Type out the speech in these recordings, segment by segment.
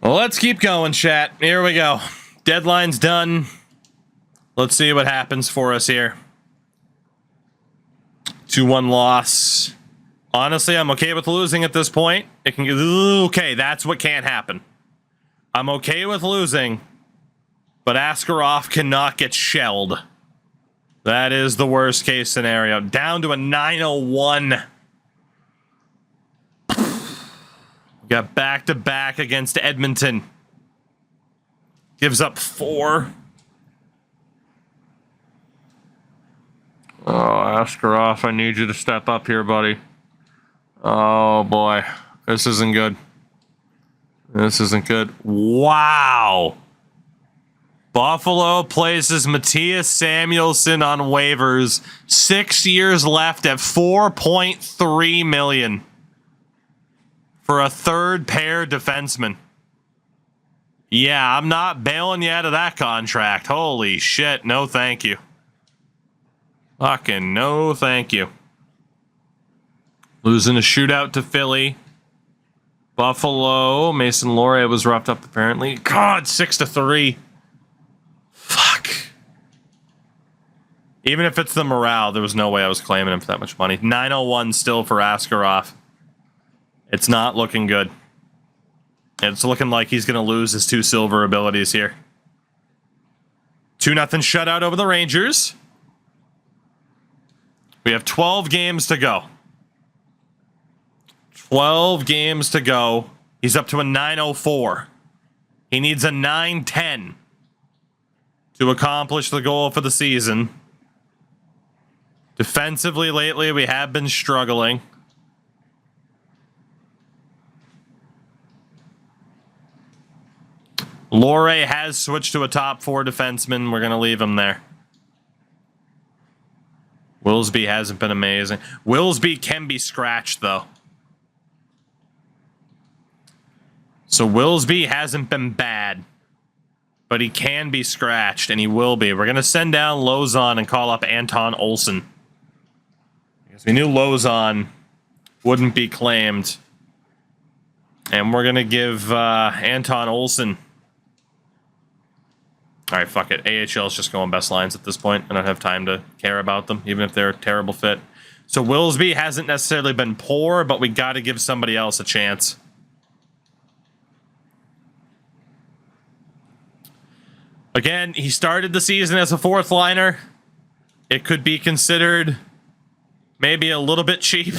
Well, let's keep going, chat. Here we go. Deadline's done. Let's see what happens for us here. 2-1 loss. Honestly, I'm okay with losing at this point. It can get okay. That's what can't happen. I'm okay with losing, but Askarov cannot get shelled. That is the worst case scenario. Down to a 901. Got back-to-back against Edmonton. Gives up 4. Oh, Askarov, I need you to step up here, buddy. Oh, boy. This isn't good. This isn't good. Wow. Buffalo places Matthias Samuelsson on waivers. 6 years left at $4.3 million. For a third pair defenseman. Yeah, I'm not bailing you out of that contract. Holy shit. No, thank you. Fucking no, thank you. Losing a shootout to Philly. Buffalo. Mason Lohrei was roughed up apparently. God, 6-3. Fuck. Even if it's the morale, there was no way I was claiming him for that much money. 901 still for Askarov. It's not looking good. It's looking like he's going to lose his 2 silver abilities here. 2-0 shutout over the Rangers. We have 12 games to go. 12 games to go. He's up to a 904. He needs a 910 to accomplish the goal for the season. Defensively lately, we have been struggling. Lohrei has switched to a top 4 defenseman. We're going to leave him there. Willsby hasn't been amazing. Willsby can be scratched, though. So Willsby hasn't been bad. But he can be scratched, and he will be. We're going to send down Lozon and call up Anton Olsen. Because we knew Lozon wouldn't be claimed. And we're going to give Anton Olsen... Alright, fuck it. AHL's just going best lines at this point. I don't have time to care about them, even if they're a terrible fit. So Willsby hasn't necessarily been poor, but we got to give somebody else a chance. Again, he started the season as a 4th liner. It could be considered maybe a little bit cheap.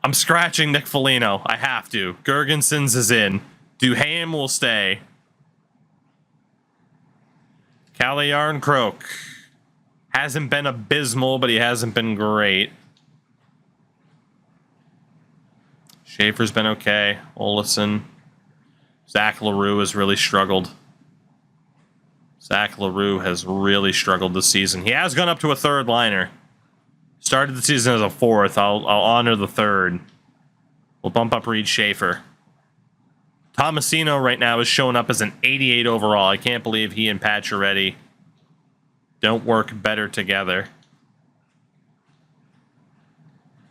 I'm scratching Nick Foligno. I have to. Gergensons is in. Duhaime will stay. Calle Yarncroke hasn't been abysmal, but he hasn't been great. Schaefer's been okay. Olesen. Zach LaRue has really struggled. Zach LaRue has really struggled this season. He has gone up to a 3rd liner. Started the season as a 4th. I'll honor the 3rd. We'll bump up Reed Schaefer. Tomasino right now is showing up as an 88 overall. I can't believe he and Pacioretty don't work better together.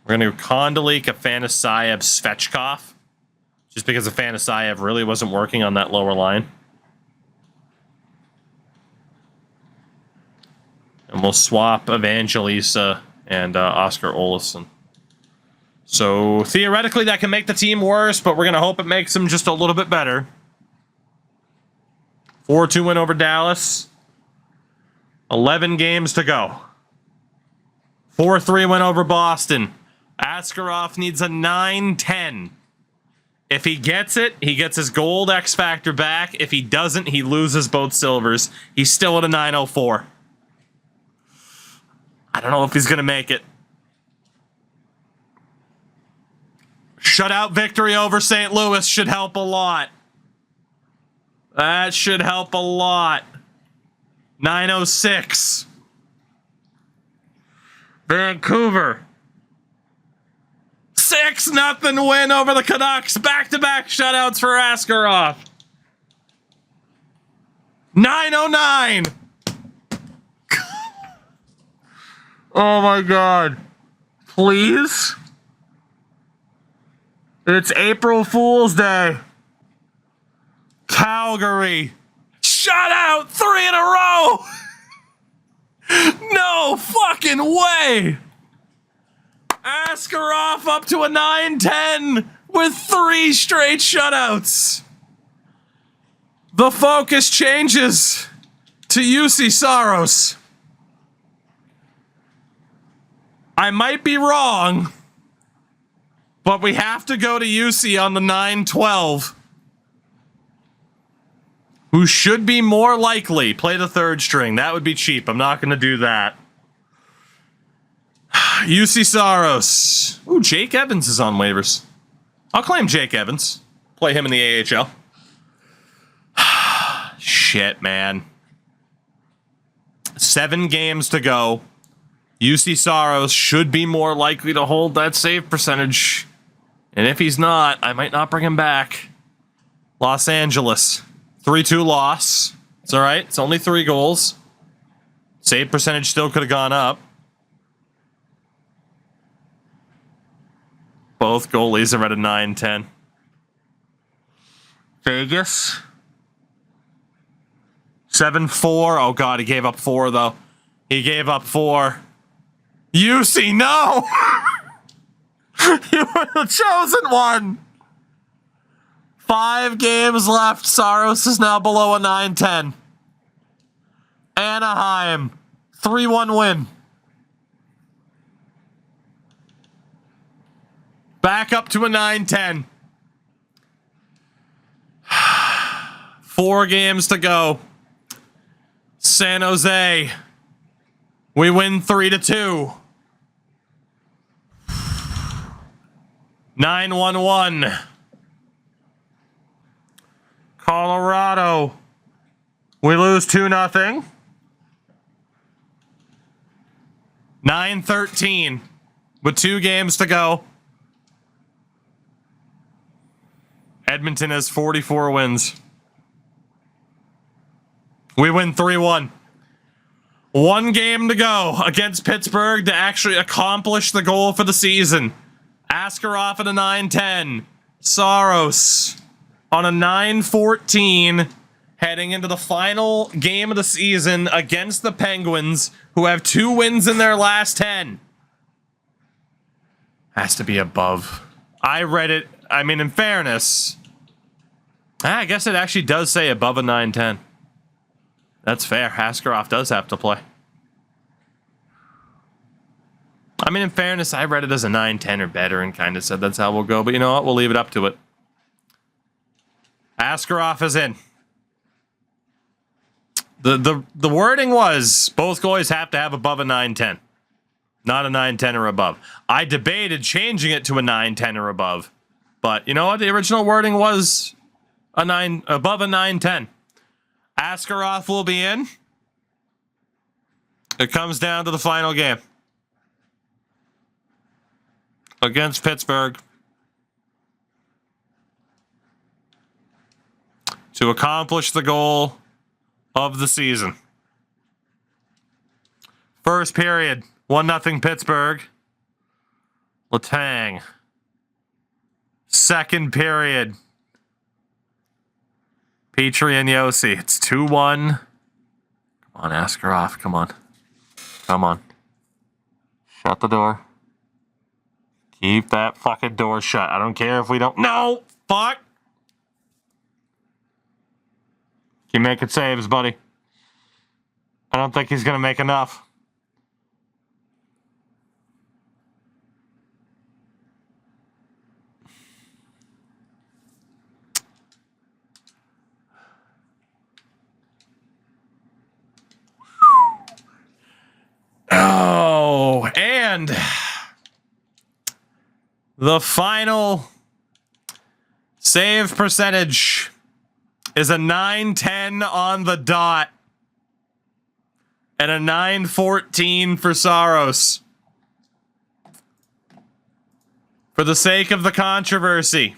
We're going to Kondoleek, Afanasayev, Svechkov. Just because Afanasayev really wasn't working on that lower line. And we'll swap Evangelista and Oscar Olesen. So, theoretically, that can make the team worse, but we're going to hope it makes them just a little bit better. 4-2 win over Dallas. 11 games to go. 4-3 win over Boston. Askarov needs a 9-10. If he gets it, he gets his gold X Factor back. If he doesn't, he loses both silvers. He's still at a 904. I don't know if he's going to make it. Shutout victory over St. Louis should help a lot. That should help a lot. 906. Vancouver. 6-0 win over the Canucks. Back-to-back shutouts for Askarov. 909. Oh my God. Please? It's April Fool's Day. Calgary. Shutout 3 in a row. No fucking way. Askarov up to a 9-10 with 3 straight shutouts. The focus changes to UC Saros. I might be wrong, but we have to go to UC on the 9-12. Who should be more likely play the third string. That would be cheap. I'm not going to do that. UC Saros. Ooh, Jake Evans is on waivers. I'll claim Jake Evans. Play him in the AHL. Shit, man. 7 games to go. UC Saros should be more likely to hold that save percentage. And if he's not, I might not bring him back. Los Angeles. 3-2 loss. It's all right. It's only 3 goals. Save percentage still could have gone up. Both goalies are at a 9-10. Vegas. 7-4. Oh, God, he gave up 4, though. He gave up 4. UC, no! You were the chosen one! 5 games left. Saros is now below a 9-10. Anaheim, 3-1 win. Back up to a 9-10. 4 games to go. San Jose. We win 3-2. 9-1-1. Colorado. We lose 2-0. 9-13 with 2 games to go. Edmonton has 44 wins. We win 3-1. 1 game to go against Pittsburgh to actually accomplish the goal for the season. Askarov at a 9-10. Saros on a 9-14, heading into the final game of the season against the Penguins, who have 2 wins in their last 10. Has to be above. I read it. I mean, in fairness, I guess it actually does say above a 9-10. That's fair. Askarov does have to play. I mean, in fairness, I read it as a 9-10 or better and kind of said that's how we'll go. But you know what? We'll leave it up to it. Askarov is in. The wording was both goalies have to have above a 9-10. Not a 9-10 or above. I debated changing it to a 9-10 or above. But you know what? The original wording was above a 9-10. Askarov will be in. It comes down to the final game. Against Pittsburgh. To accomplish the goal of the season. First period, 1-0 Pittsburgh. Letang. Second period, Petrie and Yossi. It's 2-1. Come on, Askarov. Come on. Come on. Shut the door. Keep that fucking door shut. I don't care if we don't. No! Fuck! Keep making saves, buddy. I don't think he's going to make enough. Oh, and the final save percentage is a 9-10 on the dot and a 9-14 for Saros. For the sake of the controversy,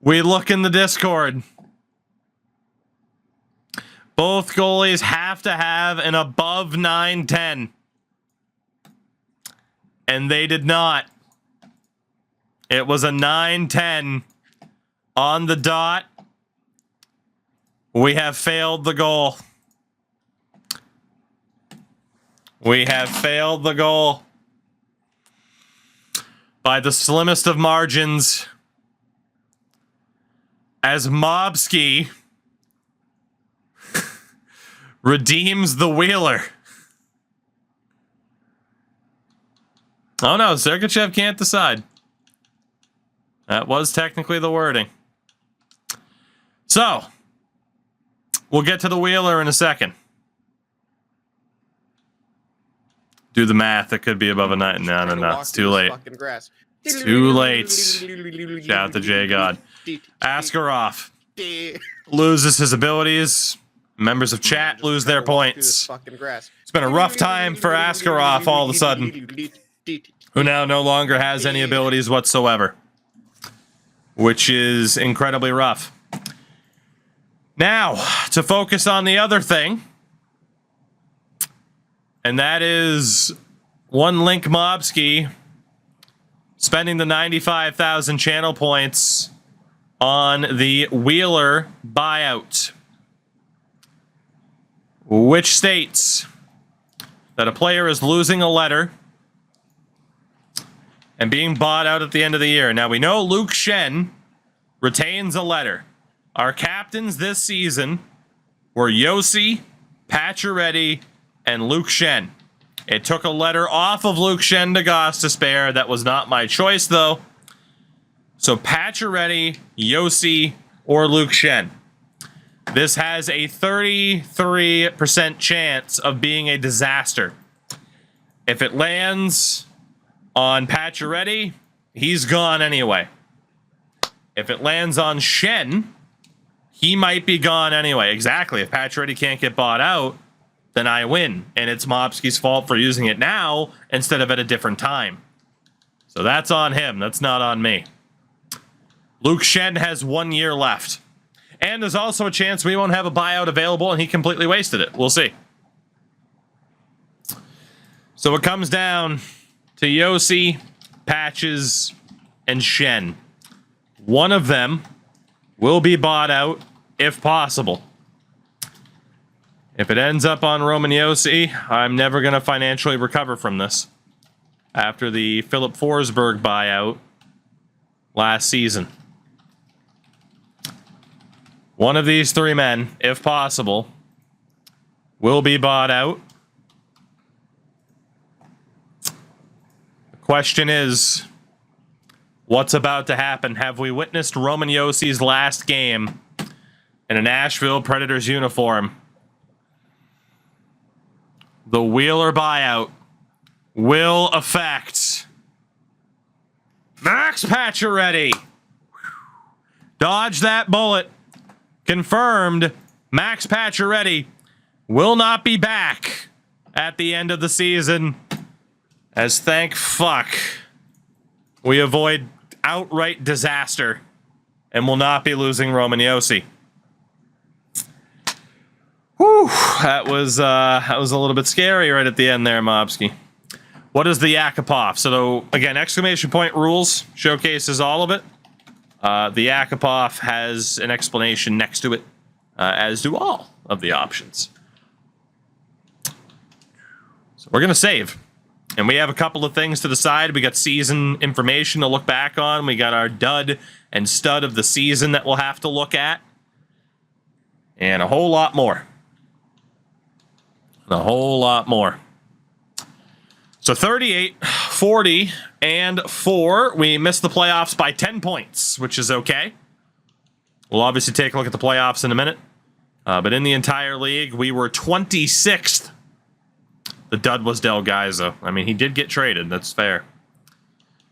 we look in the Discord. Both goalies have to have an above 9-10. And they did not. It was a 9-10 on the dot We have failed the goal. We have failed the goal. By the slimmest of margins. As Mobski redeems the Wheeler. Oh no, Sergachev can't decide. That was technically the wording. So, we'll get to the Wheeler in a second. Do the math. It could be above a 9. No. It's too late. Too late. Shout out to J God. Askarov loses his abilities. Members of chat lose their points. It's been a rough time for Askarov all of a sudden, who now no longer has any abilities whatsoever, which is incredibly rough. Now, to focus on the other thing, and that is one Link Mobski spending the 95,000 channel points on the Wheeler buyout, which states that a player is losing a letter and being bought out at the end of the year. Now, we know Luke Schenn retains a letter. Our captains this season were Yossi, Pacioretty, and Luke Schenn. It took a letter off of Luke Schenn to Gostisbehere. That was not my choice, though. So Pacioretty, Yossi, or Luke Schenn. This has a 33% chance of being a disaster. If it lands on Pacioretty, he's gone anyway. If it lands on Schenn, he might be gone anyway. Exactly. If Pacioretty can't get bought out, then I win. And it's Mobski's fault for using it now instead of at a different time. So that's on him. That's not on me. Luke Schenn has 1 year left. And there's also a chance we won't have a buyout available and he completely wasted it. We'll see. So it comes down to Yossi, Patches, and Schenn. One of them will be bought out if possible. If it ends up on Roman Yossi, I'm never going to financially recover from this. After the Philip Forsberg buyout last season. One of these three men, if possible, will be bought out. The question is, what's about to happen? Have we witnessed Roman Yossi's last game in a Nashville Predators uniform? The Wheeler buyout will affect Max Pacioretty. Dodge that bullet. Confirmed, Max Pacioretty will not be back at the end of the season. As thank fuck, we avoid outright disaster and will not be losing Roman Yossi. Whew, that was a little bit scary right at the end there, Mobski. What is the Yakupov? So again, exclamation point rules showcases all of it. The Yakupov has an explanation next to it, as do all of the options. So we're going to save. And we have a couple of things to decide. We got season information to look back on. We got our dud and stud of the season that we'll have to look at. And a whole lot more. A whole lot more. So 38, 40, and 4. We missed the playoffs by 10 points, which is okay. We'll obviously take a look at the playoffs in a minute. But in the entire league, we were 26th. The dud was Del Gaizo. I mean, he did get traded. That's fair.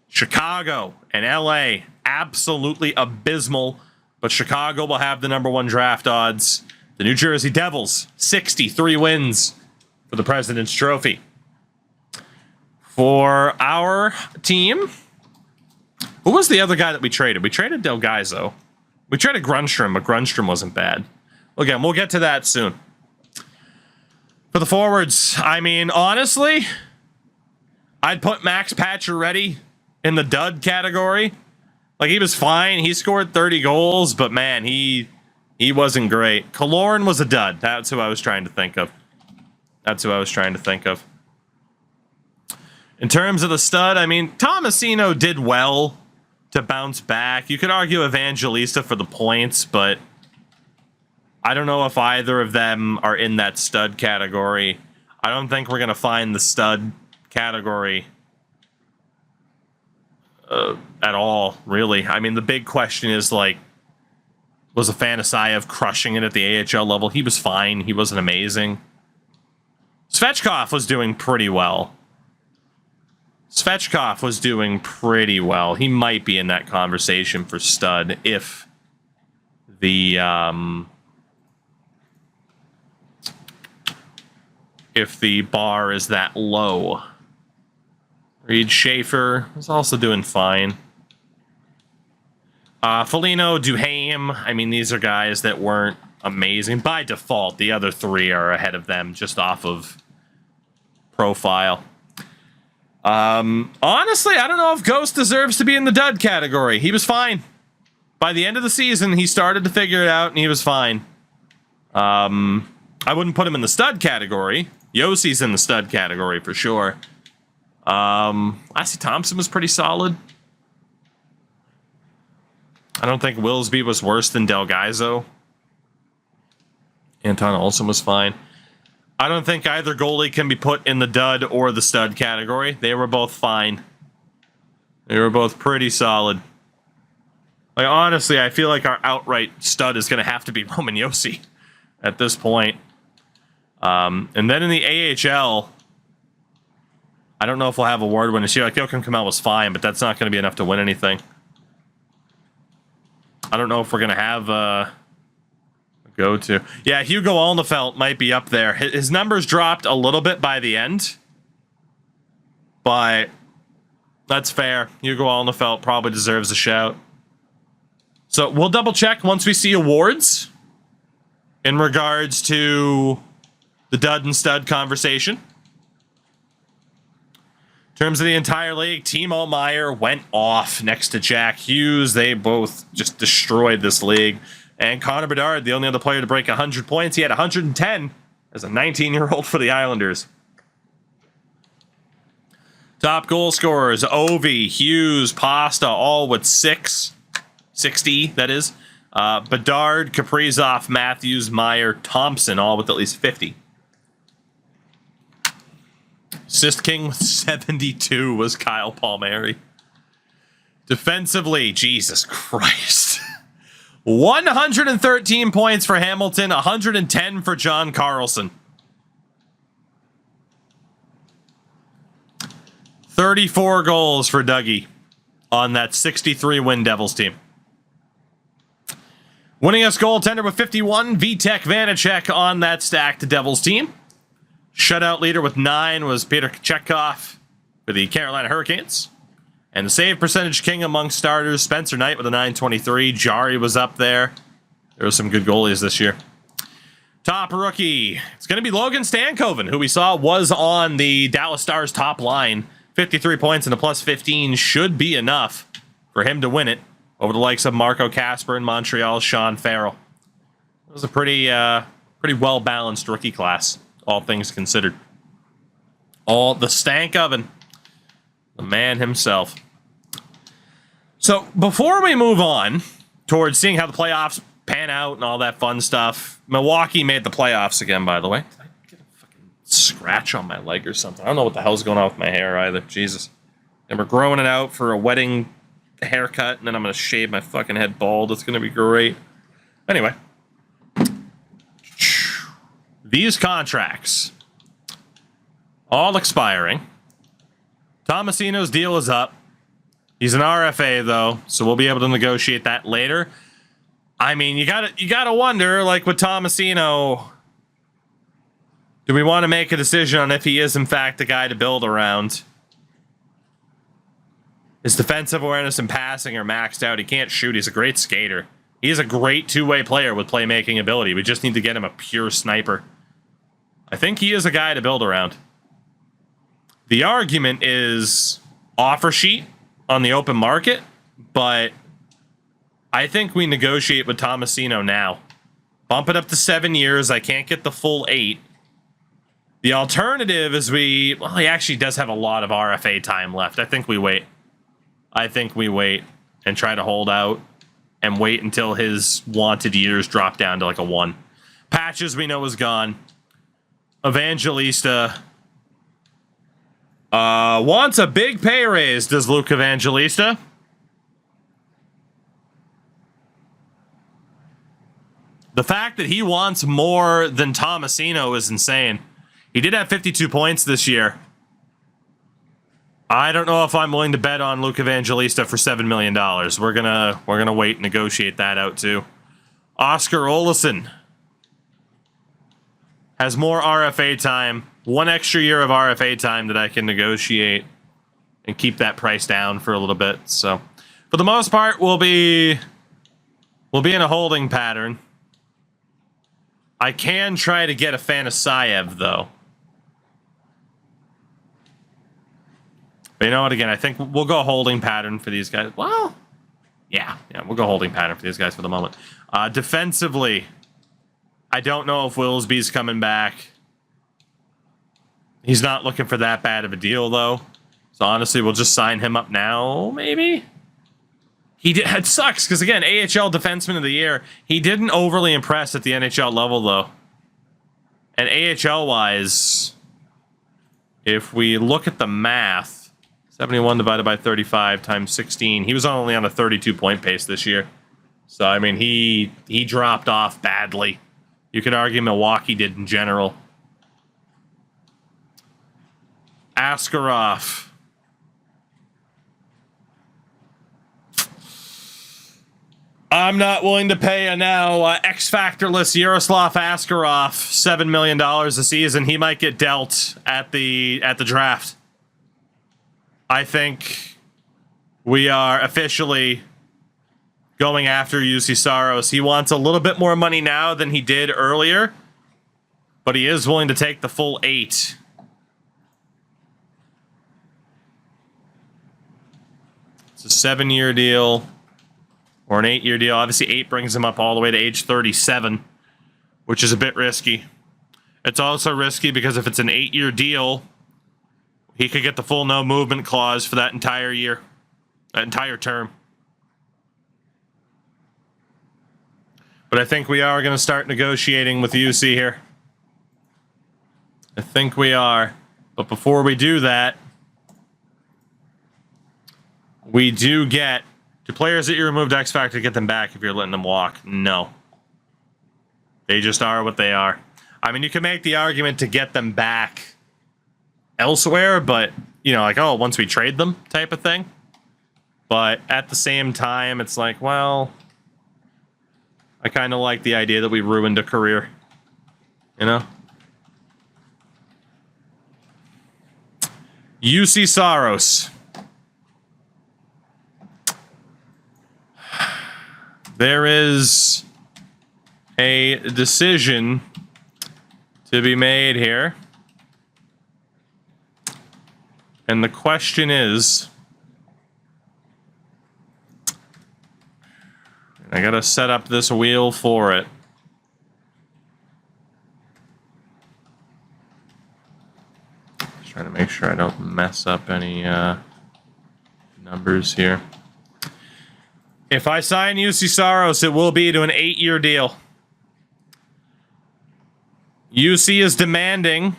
Chicago and LA, absolutely abysmal. But Chicago will have the #1 draft odds. The New Jersey Devils, 63 wins for the President's Trophy. For our team, who was the other guy that we traded? We traded Del Gaizo. We traded Grundstrom, but Grundstrom wasn't bad. Again, we'll get to that soon. For the forwards, I mean, honestly, I'd put Max Pacioretty in the dud category. Like, he was fine. He scored 30 goals, but man, he He wasn't great. Kaloran was a dud. That's who I was trying to think of. In terms of the stud, I mean, Tomasino did well to bounce back. You could argue Evangelista for the points, but I don't know if either of them are in that stud category. I don't think we're going to find the stud category at all, really. I mean, the big question is, like, was Afanasayev crushing it at the AHL level? He was fine. He wasn't amazing. Svechkov was doing pretty well. He might be in that conversation for stud if the bar is that low. Reed Schaefer is also doing fine. Foligno, Duhaime, I mean, these are guys that weren't amazing. By default, the other three are ahead of them just off of profile. Honestly, I don't know if Ghost deserves to be in the dud category. He was fine. By the end of the season, he started to figure it out, and he was fine. I wouldn't put him in the stud category. Yossi's in the stud category for sure. Lassie Thompson was pretty solid. I don't think Willsby was worse than Del Gaizo. Anton Olsen was fine. I don't think either goalie can be put in the dud or the stud category. They were both fine. They were both pretty solid. Like, honestly, I feel like our outright stud is going to have to be Roman Josi at this point. And then in the AHL, I don't know if we'll have award winners here. Like, Joachim Kamel was fine, but that's not going to be enough to win anything. I don't know if we're going to have a go-to. Yeah, Hugo Alnefelt might be up there. His numbers dropped a little bit by the end, but that's fair. Hugo Alnefelt probably deserves a shout. So we'll double-check once we see awards in regards to the dud and stud conversation. In terms of the entire league, Timo Meier went off next to Jack Hughes. They both just destroyed this league. And Connor Bedard, the only other player to break 100 points. He had 110 as a 19-year-old for the Islanders. Top goal scorers, Ovi, Hughes, Pasta, all with 60, that is. Bedard, Kaprizov, Matthews, Meier, Thompson, all with at least 50. Assist king with 72 was Kyle Palmieri. Defensively, Jesus Christ. 113 points for Hamilton, 110 for John Carlson. 34 goals for Dougie on that 63-win Devils team. Winningest goaltender with 51, Vitek Vanacek on that stacked Devils team. Shutout leader with 9 was Peter Chekhov for the Carolina Hurricanes. And the save percentage king among starters, Spencer Knight with a 923. Jari was up there. There were some good goalies this year. Top rookie. It's going to be Logan Stankoven, who we saw was on the Dallas Stars top line. 53 points and a plus 15 should be enough for him to win it over the likes of Marco Casper in Montreal's Sean Farrell. It was a pretty well-balanced rookie class, all things considered. All the stank oven. The man himself. So, before we move on towards seeing how the playoffs pan out and all that fun stuff, Milwaukee made the playoffs again, by the way. Did I get a fucking scratch on my leg or something? I don't know what the hell's going on with my hair either. Jesus. And we're growing it out for a wedding haircut, and then I'm going to shave my fucking head bald. It's going to be great. Anyway. These contracts. All expiring. Tomasino's deal is up. He's an RFA, though, so we'll be able to negotiate that later. I mean, you gotta wonder, like with Tomasino, do we want to make a decision on if he is, in fact, the guy to build around? His defensive awareness and passing are maxed out. He can't shoot. He's a great skater. He's a great two-way player with playmaking ability. We just need to get him a pure sniper. I think he is a guy to build around. The argument is offer sheet on the open market, but I think we negotiate with Tomasino now. Bump it up to 7 years. I can't get the full 8. The alternative is he actually does have a lot of RFA time left. I think we wait. And try to hold out and wait until his wanted years drop down to like a 1. Patches we know is gone. Evangelista wants a big pay raise, does Luke Evangelista? The fact that he wants more than Tomasino is insane. He did have 52 points this year. I don't know if I'm willing to bet on Luke Evangelista for $7 million. We're gonna wait and negotiate that out too. Oscar Olesen has more RFA time. 1 extra year of RFA time that I can negotiate and keep that price down for a little bit. So, for the most part, we'll be in a holding pattern. I can try to get a Fanasayev though. But you know what? Again, I think we'll go holding pattern for these guys. Well, yeah, we'll go holding pattern for these guys for the moment. Defensively, I don't know if Willsby's coming back. He's not looking for that bad of a deal, though. So honestly, we'll just sign him up now, maybe? It sucks, because again, AHL Defenseman of the Year, he didn't overly impress at the NHL level, though. And AHL-wise, if we look at the math, 71 divided by 35 times 16. He was only on a 32-point pace this year. So, I mean, he dropped off badly. You could argue Milwaukee did in general. Askarov. I'm not willing to pay a now X-Factorless Yaroslav Askarov $7 million a season. He might get dealt at the draft. I think we are officially going after UC Saros. He wants a little bit more money now than he did earlier, but he is willing to take the full 8. It's a 7-year deal or an 8-year deal. Obviously, 8 brings him up all the way to age 37, which is a bit risky. It's also risky because if it's an 8-year deal, he could get the full no movement clause for that entire year, that entire term. But I think we are going to start negotiating with UC here. I think we are. But before we do that, we do get... Do players that you removed X Factor get them back if you're letting them walk? No. They just are what they are. I mean, you can make the argument to get them back elsewhere, but, you know, like, oh, once we trade them type of thing. But at the same time, it's like, well, I kind of like the idea that we ruined a career, you know? UC Saros. There is a decision to be made here. And the question is, I gotta set up this wheel for it. Just trying to make sure I don't mess up any numbers here. If I sign UC Saros, it will be to an 8-year deal. UC is demanding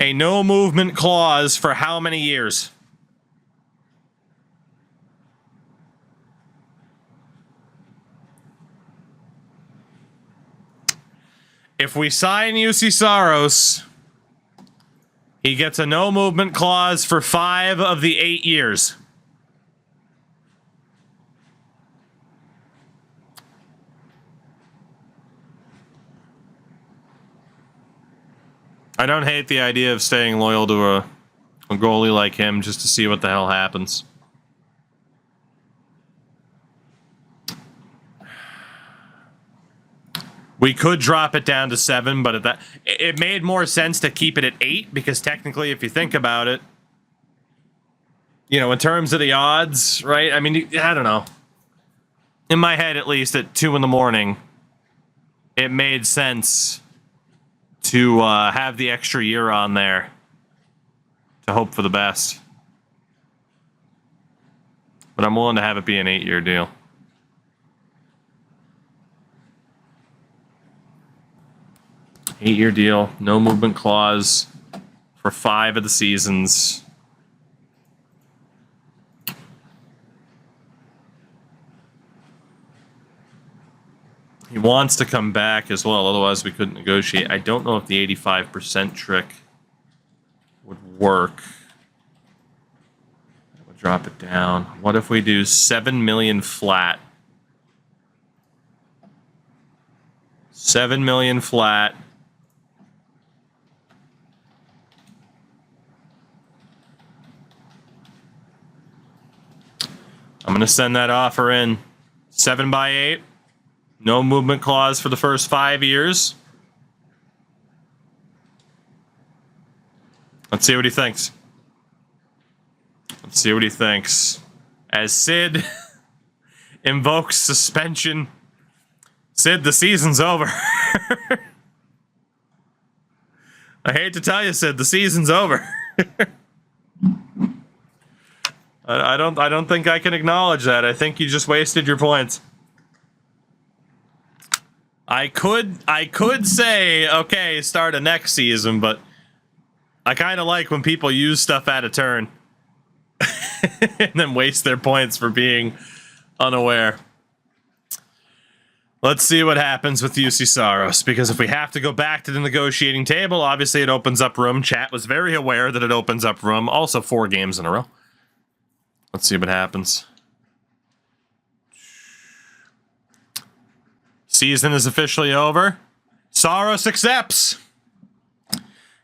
a no movement clause for how many years? If we sign UC Saros, he gets a no movement clause for 5 of the 8 years. I don't hate the idea of staying loyal to a goalie like him just to see what the hell happens. We could drop it down to 7, but at that, it made more sense to keep it at 8 because technically, if you think about it, you know, in terms of the odds, right? I mean, I don't know. In my head, at least, at 2 in the morning, it made sense to have the extra year on there to hope for the best. But I'm willing to have it be an 8-year deal. Eight-year deal, no movement clause for 5 of the seasons. He wants to come back as well, otherwise we couldn't negotiate. I don't know if the 85% trick would work. That would drop it down. What if we do $7 million flat? $7 million flat. I'm going to send that offer in. 7x8. No movement clause for the first 5 years. Let's see what he thinks. Let's see what he thinks. As Sid invokes suspension. Sid, the season's over. I hate to tell you, Sid, the season's over. I don't think I can acknowledge that. I think you just wasted your points. I could say, okay, start a next season, but I kind of like when people use stuff out of turn and then waste their points for being unaware. Let's see what happens with UC Saros, because if we have to go back to the negotiating table, obviously it opens up room. Chat was very aware that it opens up room. Also 4 games in a row. Let's see what happens. Season is officially over. Saros accepts.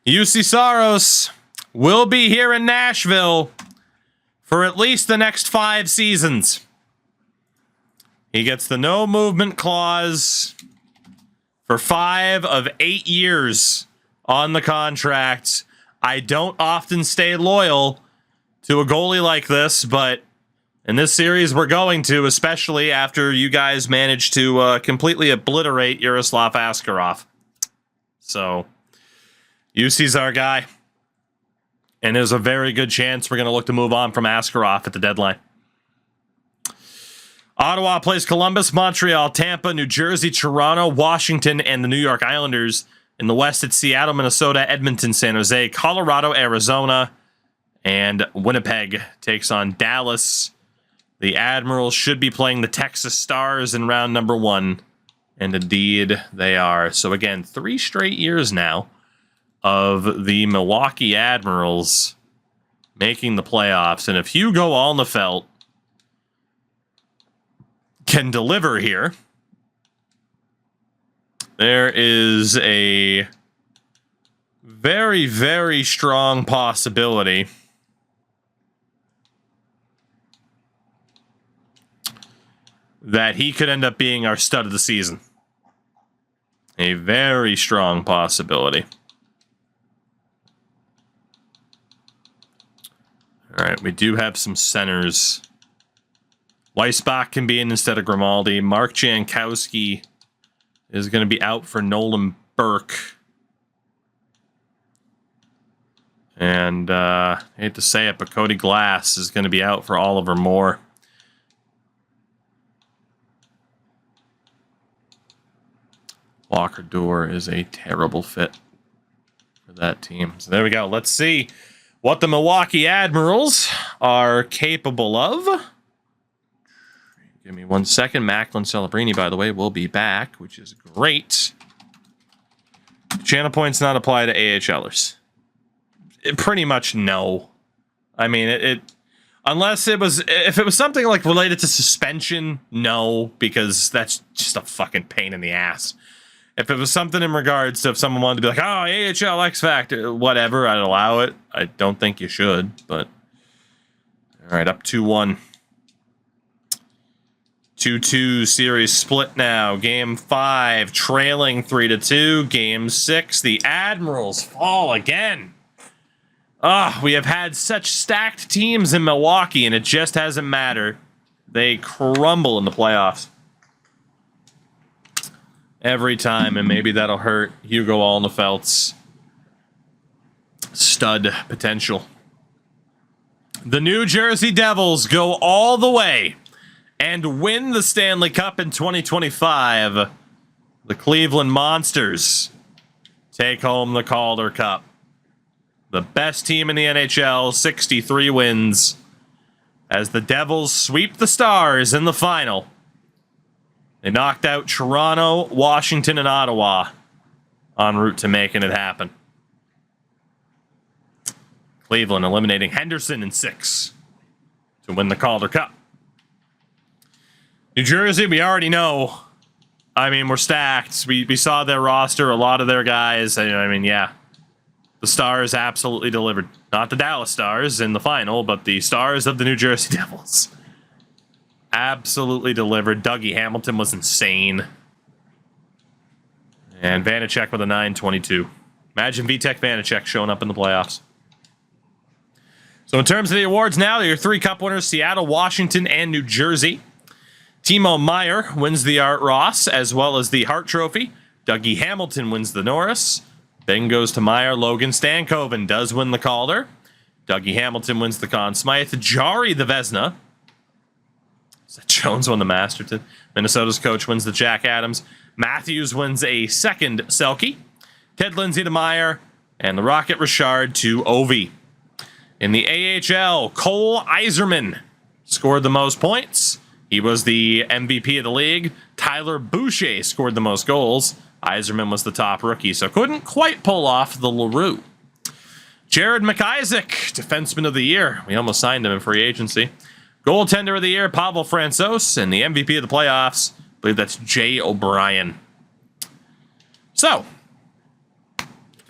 UC Saros will be here in Nashville for at least the next 5 seasons. He gets the no movement clause for 5 of 8 years on the contract. I don't often stay loyal to a goalie like this, but in this series we're going to, especially after you guys managed to completely obliterate Yaroslav Askarov. So, UC's our guy. And there's a very good chance we're going to look to move on from Askarov at the deadline. Ottawa plays Columbus, Montreal, Tampa, New Jersey, Toronto, Washington, and the New York Islanders. In the West, it's Seattle, Minnesota, Edmonton, San Jose, Colorado, Arizona, and Winnipeg takes on Dallas. The Admirals should be playing the Texas Stars in round number 1. And indeed, they are. So again, 3 straight years now of the Milwaukee Admirals making the playoffs. And if Hugo Alnefelt can deliver here, there is a very, very strong possibility that he could end up being our stud of the season. A very strong possibility. All right, we do have some centers. Weissbach can be in instead of Grimaldi. Mark Jankowski is going to be out for Nolan Burke. And I hate to say it, but Cody Glass is going to be out for Oliver Moore. Walker Door is a terrible fit for that team. So there we go. Let's see what the Milwaukee Admirals are capable of. Give me 1 second. Macklin Celebrini, by the way, will be back, which is great. Channel points not apply to AHLers. Pretty much no. I mean, it unless it was, if it was something like related to suspension, no, because that's just a fucking pain in the ass. If it was something in regards to if someone wanted to be like, oh, AHL X Factor, whatever, I'd allow it. I don't think you should, but all right, up 2-1. 2-2 series split now. Game 5, trailing 3-2. Game 6, the Admirals fall again. We have had such stacked teams in Milwaukee, and it just hasn't mattered. They crumble in the playoffs. every time, and maybe that'll hurt Hugo Alnefeld's stud potential. The New Jersey Devils go all the way and win the Stanley Cup in 2025. The Cleveland Monsters take home the Calder Cup. The best team in the NHL, 63 wins, as the Devils sweep the Stars in the final. They knocked out Toronto, Washington, and Ottawa en route to making it happen. Cleveland eliminating Henderson in 6 to win the Calder Cup. New Jersey, we already know. I mean, we're stacked. We saw their roster, a lot of their guys. I mean, yeah. The Stars absolutely delivered. Not the Dallas Stars in the final, but the Stars of the New Jersey Devils. Absolutely delivered. Dougie Hamilton was insane. And Vanacek with a 922. Imagine Vitek Vanacek showing up in the playoffs. So in terms of the awards now, there are 3 cup winners, Seattle, Washington, and New Jersey. Timo Meier wins the Art Ross, as well as the Hart Trophy. Dougie Hamilton wins the Norris. Then goes to Meier. Logan Stankoven does win the Calder. Dougie Hamilton wins the Conn Smythe. Jari the Vezina. Seth Jones won the Masterton. Minnesota's coach wins the Jack Adams. Matthews wins a second Selke. Ted Lindsay to Meier. And the Rocket Richard to Ovi. In the AHL, Cole Yzerman scored the most points. He was the MVP of the league. Tyler Boucher scored the most goals. Yzerman was the top rookie, so couldn't quite pull off the LaRue. Jared McIsaac, defenseman of the year. We almost signed him in free agency. Goaltender of the year, Pavel Francouz, and the MVP of the playoffs, I believe that's Jay O'Brien. So,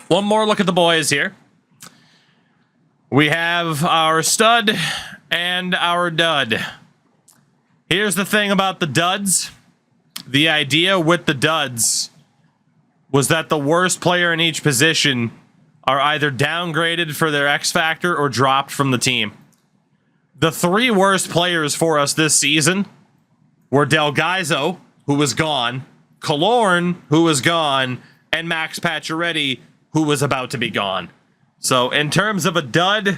one more look at the boys here. We have our stud and our dud. Here's the thing about the duds. The idea with the duds was that the worst player in each position are either downgraded for their X factor or dropped from the team. The 3 worst players for us this season were Del Gaizo, who was gone, Killorn, who was gone, and Max Pacioretty, who was about to be gone. So in terms of a dud,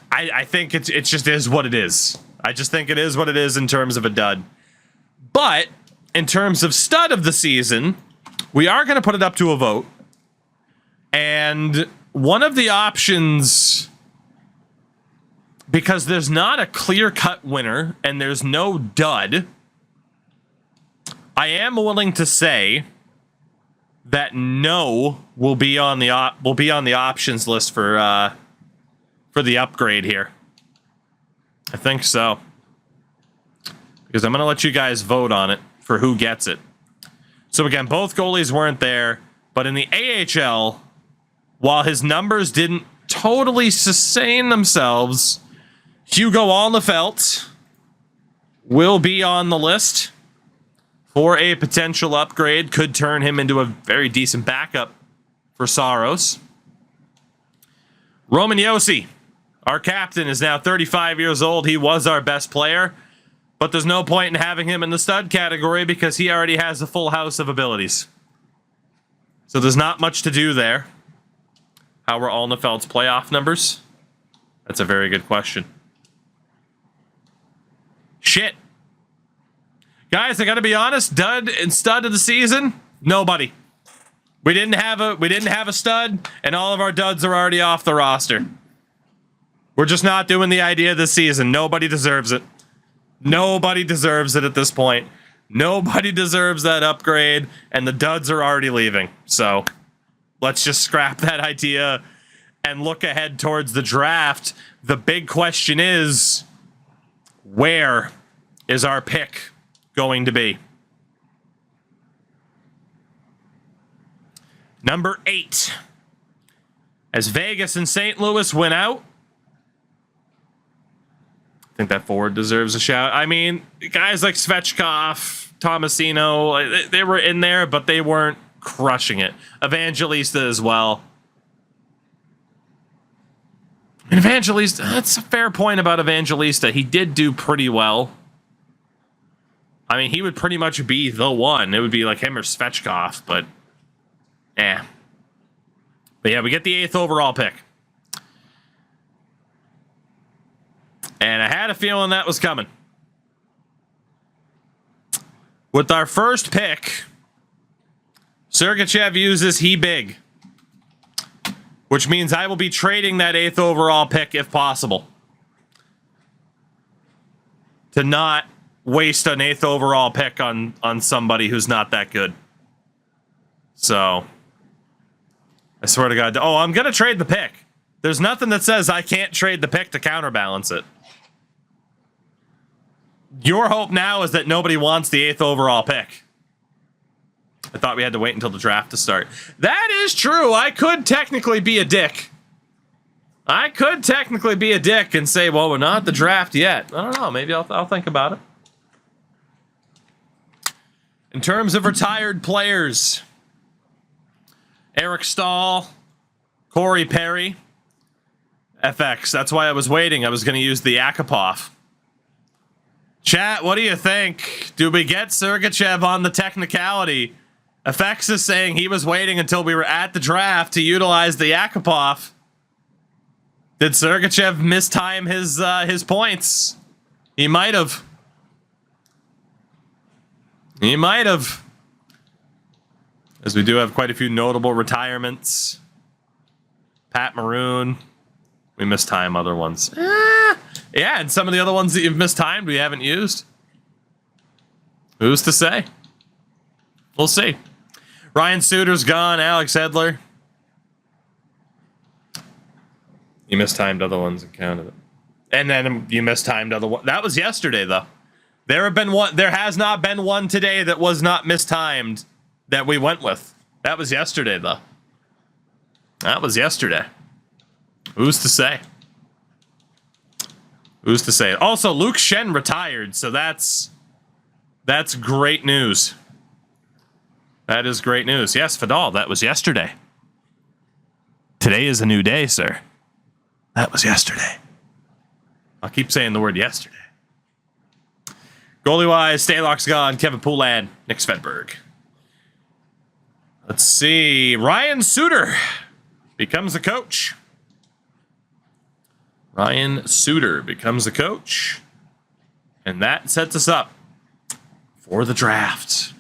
I think it just is what it is. I just think it is what it is in terms of a dud. But in terms of stud of the season, we are going to put it up to a vote. And one of the options, because there's not a clear-cut winner and there's no dud, I am willing to say that no will be on the options list for the upgrade here. I think so. Because I'm going to let you guys vote on it for who gets it. So again, both goalies weren't there, but in the AHL, while his numbers didn't totally sustain themselves, Hugo Alnefeldt will be on the list for a potential upgrade. Could turn him into a very decent backup for Saros. Roman Josi, our captain, is now 35 years old. He was our best player, but there's no point in having him in the stud category because he already has a full house of abilities. So there's not much to do there. How were Alnefeld's playoff numbers? That's a very good question. Shit. Guys, I gotta be honest, dud and stud of the season, nobody. We didn't have a stud, and all of our duds are already off the roster. We're just not doing the idea this season. Nobody deserves it. Nobody deserves it at this point. Nobody deserves that upgrade, and the duds are already leaving. So let's just scrap that idea and look ahead towards the draft. The big question is, where is our pick going to be? Number 8. As Vegas and St. Louis win out, I think that forward deserves a shout. I mean, guys like Svechkov, Tomasino, they were in there, but they weren't crushing it. Evangelista as well. And Evangelista, that's a fair point about Evangelista. He did do pretty well. I mean, he would pretty much be the one. It would be like him or Svechkov, but But yeah, we get the 8th overall pick. And I had a feeling that was coming. With our first pick, Sergachev uses he big, which means I will be trading that 8th overall pick if possible, to not waste an 8th overall pick on somebody who's not that good. So I swear to God. Oh, I'm going to trade the pick. There's nothing that says I can't trade the pick to counterbalance it. Your hope now is that nobody wants the 8th overall pick. I thought we had to wait until the draft to start. That is true. I could technically be a dick. I could technically be a dick and say, well, we're not at the draft yet. I don't know. Maybe I'll think about it. In terms of retired players, Eric Stahl, Corey Perry, FX. That's why I was waiting. I was going to use the Akopov. Chat, what do you think? Do we get Sergachev on the technicality? FX is saying he was waiting until we were at the draft to utilize the Akopov. Did Sergachev mistime his points? He might have. He might have. As we do have quite a few notable retirements. Pat Maroon. We mistime other ones. Yeah, and some of the other ones that you've mistimed we haven't used. Who's to say? We'll see. Ryan Suter's gone. Alex Edler. You mistimed other ones and counted it. And then you mistimed other ones. That was yesterday, though. There has not been one today that was not mistimed that we went with. That was yesterday, though. That was yesterday. Who's to say? Who's to say? Also, Luke Shen retired, so that's great news. That is great news. Yes, Fadal, that was yesterday. Today is a new day, sir. That was yesterday. I'll keep saying the word yesterday. Goalie-wise, Stalock's gone, Kevin Poulin, Nick Svedberg. Let's see. Ryan Suter becomes the coach. Ryan Suter becomes the coach. And that sets us up for the draft.